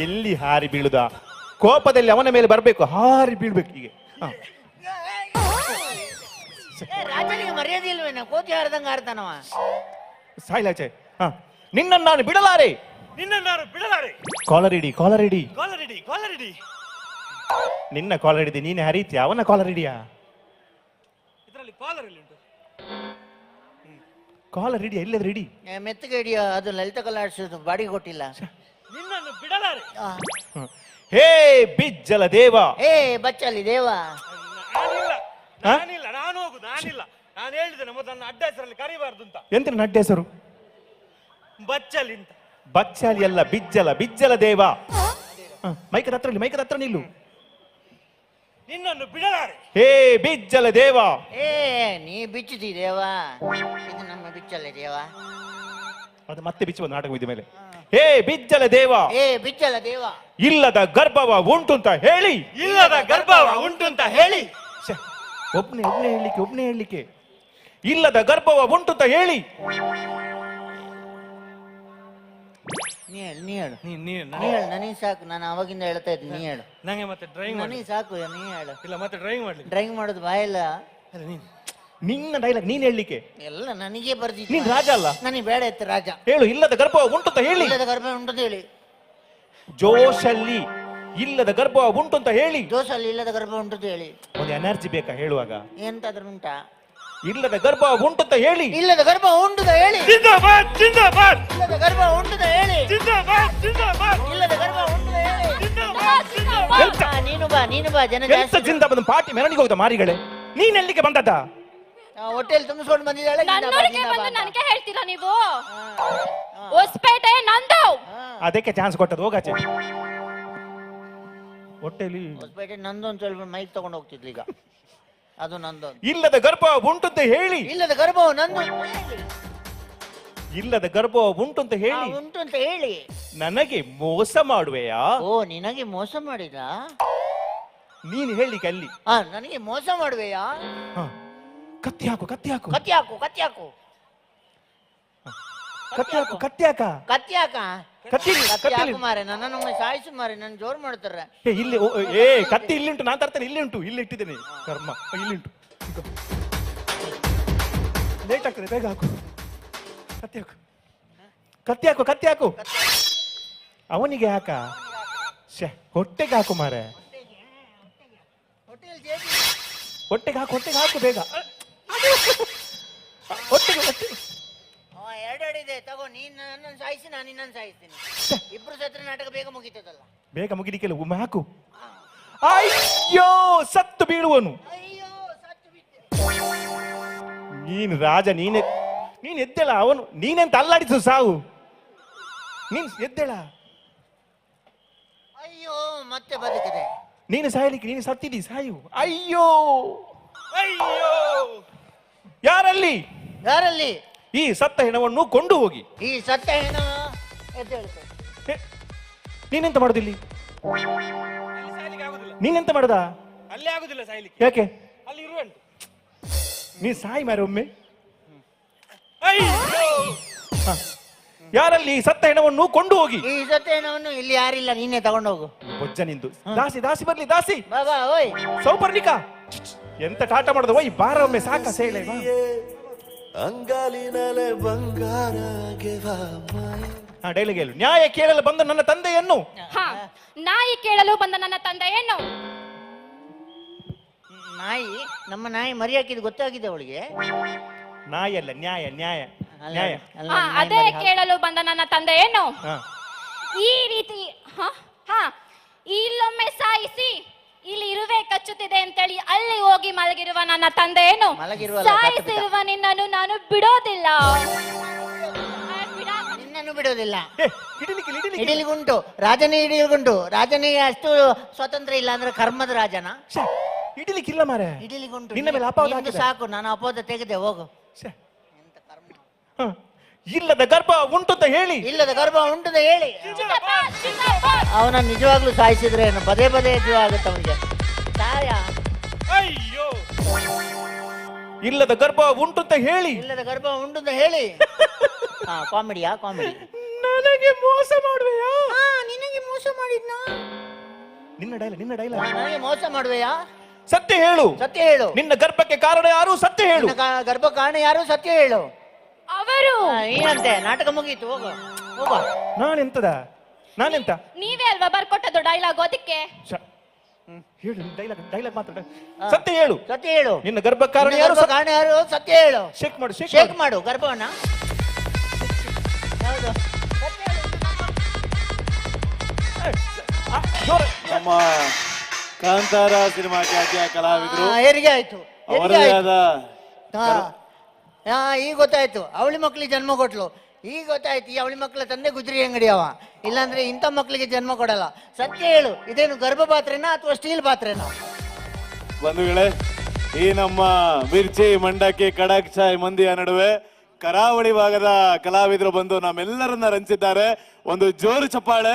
Speaker 1: ಎಲ್ಲಿ ಹಾರಿ ಬೀಳುದ? ಕೋಪದಲ್ಲಿ ಅವನ ಮೇಲೆ ಬರಬೇಕು, ಹಾರಿ ಬೀಳ್ಬೇಕು. ಹೀಗೆ
Speaker 2: ರಾಜನಿಗೆ ಮರ್ಯಾದೆ ಇಲ್ವೇನ? ಕೋತಿ ಹಾರದಂಗ ಹಾರ್ತಾನವ.
Speaker 1: ಸಾಯ್ಲಾಚೆ. ಹಾ, ನಿನ್ನನ್ನು ನಾನು ಬಿಡಲಾರೆ.
Speaker 5: ನಿನ್ನನ್ನು ನಾನು ಬಿಡಲಾರೆ.
Speaker 1: ಕಾಲರ್ ಇಡಿ.
Speaker 5: ಕಾಲರಿಡಿ.
Speaker 1: ನಿನ್ನ ಕಾಲರ್ ಹಿಡಿದಿ ನೀನೆ ಹರಿತೀಯ, ಅವನ ಕಾಲರ್ ಹಿಡಿಯಾ?
Speaker 5: ಇದರಲ್ಲಿ ಕಾಲರ್ ಎಲ್ಲಿ ಉಂಟು?
Speaker 1: ಕಾಲರ್ ಹಿಡಿಯ, ಇಲ್ಲದ ಹಿಡಿ.
Speaker 2: ಮೆತ್ತಗೆ ಹಿಡಿಯೋ, ಅದು ಲಲಿತ ಕಲಾಡಿಸೋದು ಬಾಡಿಗೆ ಕೊಟ್ಟಿಲ್ಲ.
Speaker 5: ನಿನ್ನನ್ನು ಬಿಡಲಾರೆ.
Speaker 1: ಹೇ ಬಿಜ್ಜಲ ದೇವ.
Speaker 2: ಬಚ್ಚಲಿ ದೇವ.
Speaker 5: ನಾನಿಲ್ಲ, ನಾನು ಹೋಗುದು, ನಾನಿಲ್ಲ. ನಾನು ಹೇಳಿದ್ದೇನೆ ಮೊದಲು ನನ್ನ ಅಡ್ಡ ಹೆಸರಲ್ಲಿ ಕರಿಬಾರ್ದು ಅಂತ.
Speaker 1: ಎಂತ ನಡ್ಡ ಹೆಸರು?
Speaker 5: ಬಚ್ಚಲಿ ಅಂತ.
Speaker 1: ಬಚ್ಚಾಲಿ ಅಲ್ಲ, ಬಿಜ್ಜಲ ದೇವ. ಮೈಕದ ಹತ್ರ ನಿಲ್ಲು.
Speaker 5: ನಿನ್ನನ್ನು ಬಿಡಲಾರೆ.
Speaker 1: ಹೇ ಬಿಜ್ಜಲ ದೇವ.
Speaker 2: ನೀ ಬಿಚ್ಚುತ್ತಿ ದೇವ, ಇದು ನಮ್ಮ ಬಿಚ್ಚಲೆ ದೇವ.
Speaker 1: ಅದು ಮತ್ತೆ ಬಿಚ್ಚುವ ನಾಟಕ ಇದ್ದ ಮೇಲೆ. ಹೇ ಬಿಜ್ಜಲ ದೇವ.
Speaker 2: ಬಿಚ್ಚಲ ದೇವ.
Speaker 1: ಇಲ್ಲದ ಗರ್ಭವ ಉಂಟು ಅಂತ ಹೇಳಿ.
Speaker 5: ಇಲ್ಲದ ಗರ್ಭವ ಉಂಟು ಅಂತ ಹೇಳಿ.
Speaker 1: ಒಬ್ನೇ ಹೇಳಲಿಕ್ಕೆ. ಇಲ್ಲದ ಗರ್ಭವ ಉಂಟು ಅಂತ ಹೇಳಿ.
Speaker 2: ನೀ ಹೇಳು.
Speaker 5: ನೀನು
Speaker 2: ನನಗೆ ಸಾಕು, ನಾನು ಅವಾಗಿಂದ ಹೇಳ್ತಾ ಇದ್ದೀನಿ. ನೀ ಹೇಳು.
Speaker 5: ನಂಗೆ ಮತ್ತೆ ಡ್ರೈವಿಂಗ್
Speaker 2: ನನಗೆ ಸಾಕು, ನೀ ಹೇಳು.
Speaker 5: ಇಲ್ಲ, ಮತ್ತೆ ಡ್ರೈವಿಂಗ್ ಮಾಡ್ಲಿ.
Speaker 2: ಡ್ರೈವಿಂಗ್ ಮಾಡೋದು ಬಾಯಲ್ಲ.
Speaker 1: ನಿನ್ನ ಡೈಲಾಗ್ ನೀನ್ ಹೇಳಲಿಕ್ಕೆ.
Speaker 2: ಎಲ್ಲ ನನಗೆ ಬರ್ದಿತ್ತು.
Speaker 1: ನೀನ್ ರಾಜ ಅಲ್ಲ.
Speaker 2: ನನಗೆ ಬೇಡ ಇತ್ತು ರಾಜ.
Speaker 1: ಹೇಳು, ಇಲ್ಲದ ಗರ್ಭವ ಉಂಟು ಅಂತ ಹೇಳಿ.
Speaker 2: ಇಲ್ಲದ ಗರ್ಭ ಉಂಟು ಹೇಳಿ.
Speaker 1: ಜೋಶಲ್ಲಿ ಇಲ್ಲದ ಗರ್ಭವ ಉಂಟು ಅಂತ ಹೇಳಿ.
Speaker 2: ದೋಸಲ್ಲಿ ಇಲ್ಲದ ಗರ್ಭ ಉಂಟು ಹೇಳಿ.
Speaker 1: ಒಂದು ಎನರ್ಜಿ ಬೇಕಾ ಹೇಳುವಾಗ?
Speaker 2: ಎಂತಾದ್ರೂ ಉಂಟಾ?
Speaker 1: ಇಲ್ಲದ ಗರ್ಭ ಉಂಟು ಅಂತ ಹೇಳಿ.
Speaker 2: ಇಲ್ಲದ ಗರ್ಭ ಉಂಟು ಹೇಳಿ.
Speaker 5: ಜಿಂದಾಬಾದ್ ಜಿಂದಾಬಾದ್.
Speaker 2: ಇಲ್ಲದ ಗರ್ಭ ಉಂಟು ಹೇಳಿ.
Speaker 5: ಜಿಂದಾಬಾದ್ ಜಿಂದಾಬಾದ್.
Speaker 2: ಇಲ್ಲದ ಗರ್ಭ ಉಂಟು ಹೇಳಿ.
Speaker 5: ಜಿಂದಾಬಾದ್ ಜಿಂದಾಬಾದ್.
Speaker 2: ನೀನು ಬಾ ಜನ
Speaker 1: ಎಂತ
Speaker 2: ಜಾಸ್ತಿ.
Speaker 1: ಜಿಂದ ಬಂದು ಪಾರ್ಟಿ ಮೆರವಣಿಗೆ ಹೋಗ್ತಾ ಮಾರಿಗಳೇ, ನೀನ್ ಎಲ್ಲಿಗೆ ಬಂದದ್ದ?
Speaker 2: ಹೋಟೆಲ್ ತುಂಬಿಸ್ಕೊಂಡು ಬಂದಿದ್ದಾಳೆ.
Speaker 4: ನನ್ನೂರಿಗೆ ಬಂದು ನನಗೆ ಹೇಳ್ತೀರಾ ನೀವು? ಹೊಸಪೇಟೆ ನಂದು.
Speaker 1: ಅದಕ್ಕೆ ಚಾನ್ಸ್ ಕೊಟ್ಟದ್ದು. ಹೋಗಾಚೆ. ಹೊಟ್ಟೆಲಿ
Speaker 2: ಹೊಸಪೇಟೆ ನಂದು ಅಂತ ಹೇಳ್ಬಿಟ್ಟು ಮೈಕ್ ತಗೊಂಡು ಹೋಗ್ತಿದ್ಲು. ಈಗ ಅದು ನಂದು.
Speaker 1: ಇಲ್ಲದ ಗರ್ಭ ಉಂಟು ಅಂತ ಹೇಳಿ.
Speaker 2: ಇಲ್ಲದ ಗರ್ಭವು ನಂದು.
Speaker 1: ಇಲ್ಲದ ಗರ್ಭ ಉಂಟು ಅಂತ ಹೇಳಿ.
Speaker 2: ಉಂಟು ಅಂತ ಹೇಳಿ.
Speaker 1: ನನಗೆ ಮೋಸ ಮಾಡುವೆಯಾ?
Speaker 2: ನಿನಗೆ ಮೋಸ ಮಾಡಿದ?
Speaker 1: ನೀನು ಹೇಳಿಕೆ ಅಲ್ಲಿ.
Speaker 2: ನನಗೆ ಮೋಸ ಮಾಡುವೆಯಾ?
Speaker 1: ಕತ್ತಿ ಹಾಕು.
Speaker 2: ಕತ್ತಿ ಹಾಕು ಮಾರೆ. ನನ್ನನ್ನು ಸಾಯಿಸು ಮಾರೆ, ನನ್ನ ಜೋರ್ ಮಾಡ್ತಾರೆ.
Speaker 1: ಇಲ್ಲಿ ಕತ್ತಿ ಇಲ್ಲಿ ಉಂಟು, ನಾನು ತರ್ತೇನೆ. ಇಲ್ಲಿ ಉಂಟು, ಇಲ್ಲಿ ಇಟ್ಟಿದ್ದೇನೆ. ಕರ್ಮ, ಇಲ್ಲಿ ಉಂಟು. ಲೇಟ್ ಆಗ್ತದೆ, ಬೇಗ ಹಾಕು. ಕತ್ತಿ ಹಾಕು. ಅವನಿಗೆ ಹಾಕ. ಹೊಟ್ಟೆಗೆ ಹಾಕು ಮಾರೆ. ಹೊಟ್ಟೆಗೆ ಹಾಕು ಬೇಗ. ಹೊಟ್ಟೆಗೆ.
Speaker 2: ಎರಡೆರಡಿದೆ ತಗೋ. ನೀನ್ ನನ್ನನ್ನು ಸಾಯಿಸಿ, ನಾನು ನಿನ್ನನ್ನು ಸಾಯಿಸ್ತೀನಿ. ಇಬ್ರು ಸತ್ರ ನಾಟಕ ಬೇಗ ಮುಗಿತದಲ್ಲ.
Speaker 1: ಬೇಗ ಮುಗಿಲಿಕ್ಕೆಲ್ಲ ಒಮ್ಮೆ ಹಾಕು. ಅಯ್ಯೋ, ಸತ್ತು ಬೀಳುವನು.
Speaker 2: ಅಯ್ಯೋ, ಸತ್ತು ಬಿಟ್ಟೆ.
Speaker 1: ನೀನು ರಾಜ, ನೀನ್ ಎದ್ದೇಳ. ಅವನು ನೀನೆಂತ ಅಲ್ಲಾಡಿಸು ಸಾವು. ನೀನ್ ಎದ್ದೇಳ.
Speaker 2: ಅಯ್ಯೋ, ಮತ್ತೆ ಬದುಕಿದೆ.
Speaker 1: ನೀನು ಸಾಯಲಿಕ್ಕೆ, ನೀನು ಸತ್ತಿದಿ, ಸಾಯು. ಅಯ್ಯೋ ಯಾರಲ್ಲಿ? ಈ ಸತ್ತ ಹೆಣವನ್ನು ಕೊಂಡು ಹೋಗಿ.
Speaker 2: ಈ ಸತ್ತ ಹೆಣ ಎದ್ದೇಳ್ತೆ.
Speaker 1: ನೀನೆಂತ ಮಾಡುದಿಲ್ಲಿ?
Speaker 5: ಸಾಯ್ಲಿಕ್ಕೆ ಆಗುದಿಲ್ಲ.
Speaker 1: ನೀನೆಂತ ಮಾಡುದ?
Speaker 5: ಅಲ್ಲಿ ಆಗುದಿಲ್ಲ ಸಾಯ್ಲಿಕ್ಕೆ.
Speaker 1: ಯಾಕೆ?
Speaker 5: ಅಲ್ಲಿ ಇರುವಂಟು.
Speaker 1: ನೀ ಸಾಯಿ ಮಾರೆ ಒಮ್ಮೆ.
Speaker 5: ಅಯ್ಯೋ
Speaker 1: ಹ. ಯಾರಲ್ಲಿ ಈ ಸತ್ತ ಹೆಣವನ್ನು ಕೊಂಡು ಹೋಗಿ.
Speaker 2: ಈ ಸತ್ತೇನವನ್ನು ಇಲ್ಲಿ ಯಾರಿಲ್ಲ, ನೀನೇ ತಗೊಂಡೋಗು.
Speaker 1: ಬೊಜ್ಜ ನಿಂದು. ದಾಸಿ ದಾಸಿ ಬರ್ಲಿ ದಾಸಿ.
Speaker 2: ಬಾ ಬಾ ಓಯ್.
Speaker 1: ಸೌಪರ್ಣಿಕ ಎಂತ ಟಾಟ ಮಾಡೋದು. ಓಯ್ ಬಾರ ಒಮ್ಮೆ ಸಾಕ ಸೇಳೆ ಬಾ.
Speaker 3: ಅಂಗಾಲಿನಲೆ ಬಂಗಾರಗೆ ಬಾ ಮಾಯ.
Speaker 1: ಹಾ ಡೈಲಾಗ್ ಹೇಳು. ನ್ಯಾಯ ಕೇಳಲು ಬಂದ ನನ್ನ ತಂದೆಯನ್ನು.
Speaker 4: ಹಾ, ನಾಯಿ ಕೇಳಲು ಬಂದ ನನ್ನ ತಂದೆಯನ್ನು.
Speaker 2: ನಾಯಿ, ನಮ್ಮ ನಾಯಿ ಮರಿ ಹಾಕಿದ್ ಗೊತ್ತಾಗಿದೆ ಅವಳಿಗೆ.
Speaker 1: ನಾಯಿ ಅಲ್ಲ, ನ್ಯಾಯ ನ್ಯಾಯ
Speaker 2: ಅಲ್ಲ,
Speaker 1: ನ್ಯಾಯ.
Speaker 2: ಅಲ್ಲ,
Speaker 4: ಹಾ,
Speaker 2: ನಾಯಿ
Speaker 4: ಅದೇ
Speaker 2: ಮರಿ ಹಾಕಿ-
Speaker 4: ಕೇಳಲು ಬಂದ ನನ್ನ ತಂದೆಯನ್ನು.
Speaker 1: ಹಾ
Speaker 4: ಈ ರೀತಿ ಹಾ ಇಲ್ಲೊಮ್ಮೆ ಸಾಯಿಸಿ ಇಲ್ಲಿ ಇರುವೆ ಕಚ್ಚುತ್ತಿದೆ ಅಂತೇಳಿ ಅಲ್ಲಿ ಹೋಗಿ ಮಲಗಿರುವ ನನ್ನ ತಂದೆಯನ್ನು
Speaker 2: ಮಲಗಿರುವಲ್ಲ,
Speaker 4: ಸಾಯಿಸಿರುವ ನಿನ್ನನ್ನು ನಾನು ಬಿಡೋದಿಲ್ಲ.
Speaker 2: ನಿನ್ನನ್ನು ಬಿಡೋದಿಲ್ಲ.
Speaker 1: ಏ, ಹಿಡಿಲಿಕ್ಕೆ ಹಿಡಿಲಿಕ್ಕೆ.
Speaker 2: ಹಿಡಿಲಿಗುಂಟು, ರಾಜನೇ ಹಿಡಿಲಿಗುಂಟು. ರಾಜನಿಗೆ ಅಷ್ಟು ಸ್ವಾತಂತ್ರ್ಯ ಇಲ್ಲ ಅಂದ್ರೆ ಕರ್ಮದ ರಾಜನ.
Speaker 1: ಶ್ಯೆ, ಹಿಡಿಲಿಕ್ಕಿಲ್ಲ ಮಾರೆ.
Speaker 2: ಹಿಡಿಲಿಗುಂಟು.
Speaker 1: ನಿನ್ನ ಮೇಲೆ ಅಪವಾದ
Speaker 2: ನಿಂದು
Speaker 1: ಹಾಕಿದೆ.
Speaker 2: ಸಾಕು, ನಾನು ಅಪವಾದ ತೆಗೆದೆ, ಹೋಗು.
Speaker 1: ಶ್ಯೆ.
Speaker 2: ಎಂತ ಕರ್ಮ.
Speaker 1: ಹ. ಇಲ್ಲದ ಗರ್ಭ ಉಂಟು ಅಂತ ಹೇಳಿ
Speaker 2: ಇಲ್ಲದ ಗರ್ಭ ಉಂಟದ ಹೇಳಿ
Speaker 4: ಚಿಕ್ಕಪ್ಪ, ಚಿಕ್ಕಪ್ಪ.
Speaker 2: ಅವನ ನಿಜವಾಗ್ಲೂ ಸಾಯಿಸಿದ್ರೆ ಏನು ಪದೇ ಪದೇ ಜೀವ ಆಗುತ್ತೆ ಅವನಿಗೆ. ಸಾಯ.
Speaker 5: ಅಯ್ಯೋ
Speaker 1: ಇಲ್ಲದ ಗರ್ಭ ಉಂಟು ಅಂತ ಹೇಳಿ
Speaker 2: ಇಲ್ಲದ ಗರ್ಭ ಉಂಟದ ಹೇಳಿ. ಹಾ, ಕಾಮಿಡಿಯಾ ಕಾಮಿಡಿ.
Speaker 1: ನನಗೆ ಮೋಸ ಮಾಡುವೆಯಾ?
Speaker 2: ನಿನಗೆ ಮೋಸ ಮಾಡಿದ್ನಾ?
Speaker 1: ನಿನ್ನ ಡೈಲಾಗ್
Speaker 2: ನನಗೆ ಮೋಸ ಮಾಡುವೆಯಾ?
Speaker 1: ಸತ್ಯ ಹೇಳು.
Speaker 2: ಸತ್ಯ ಹೇಳು.
Speaker 1: ನಿನ್ನ ಗರ್ಭಕ್ಕೆ ಕಾರಣ ಯಾರು? ಸತ್ಯ ಹೇಳು.
Speaker 2: ನಿನ್ನ ಗರ್ಭ ಕಾರಣ ಯಾರು? ಸತ್ಯ ಹೇಳು.
Speaker 4: ಅವರು
Speaker 2: ಏನಂತೆ, ನಾಟಕ ಮುಗೀತು, ಹೋಗು ಹೋಗ.
Speaker 1: ನಾನೆಂತದ? ನಾನೆಂತ?
Speaker 4: ನೀವೇ ಅಲ್ವಾ ಬರ್ಕೊಟ್ಟದ್ದು ಡೈಲಾಗ್ ಅದಕ್ಕೆ.
Speaker 1: ಶ. ಹೇಳು ಡೈಲಾಗ್ ಮಾತ್ರ. ಸತ್ಯ ಹೇಳು.
Speaker 2: ಸತ್ಯ ಹೇಳು.
Speaker 1: ನಿನ್ನ ಗರ್ಭ ಕಾರಣ
Speaker 2: ನಿನ್ನ
Speaker 1: ಯಾರು?
Speaker 2: ಗರ್ಭ ಕಾರಣ ಯಾರು? ಸತ್ಯ ಹೇಳು.
Speaker 1: ಶೇಕ್ ಮಾಡು
Speaker 2: ಶೇಕ್ ಮಾಡು ಗರ್ಭವನ್ನ. ಹೌದು. ಸತ್ಯ ಹೇಳು.
Speaker 6: ನಮ್ಮ ಕಾಂತಾರ ಸಿನಿಮಾ ಖ್ಯಾತಿಯ ಕಲಾವಿದರು
Speaker 2: ಹೆರಿಗೆ ಆಯ್ತು, ಹೆರಿಗೆ
Speaker 6: ಅವರದೇ
Speaker 2: ಆಯ್ತು.
Speaker 6: ಆದ
Speaker 2: ಈಗ ಗೊತ್ತಾಯ್ತು, ಅವಳಿ ಮಕ್ಳಿಗೆ ಜನ್ಮ ಕೊಟ್ಲು. ಈಗ ಗೊತ್ತಾಯ್ತು, ಈ ಅವಳಿ ಮಕ್ಕಳ ತಂದೆ ಗುಜರಿ ಅಂಗಡಿ ಅವ. ಇಲ್ಲಾಂದ್ರೆ ಇಂಥ ಮಕ್ಕಳಿಗೆ ಜನ್ಮ ಕೊಡಲ್ಲ. ಸತ್ಯ ಹೇಳು, ಇದೇನು ಗರ್ಭ ಪಾತ್ರೆನಾ ಅಥವಾ ಸ್ಟೀಲ್ ಪಾತ್ರೆನಾ?
Speaker 6: ಬಂಧುಗಳೇ, ಈ ನಮ್ಮ ಮಿರ್ಚಿ ಮಂಡಕ್ಕಿ ಖಡಕ್ ಚಾಯ್ ಮಂದಿಯ ನಡುವೆ ಕರಾವಳಿ ಭಾಗದ ಕಲಾವಿದರು ಬಂದು ನಮ್ಮೆಲ್ಲರನ್ನ ರಂಚಿದ್ದಾರೆ. ಒಂದು ಜೋರು ಚಪ್ಪಾಳೆ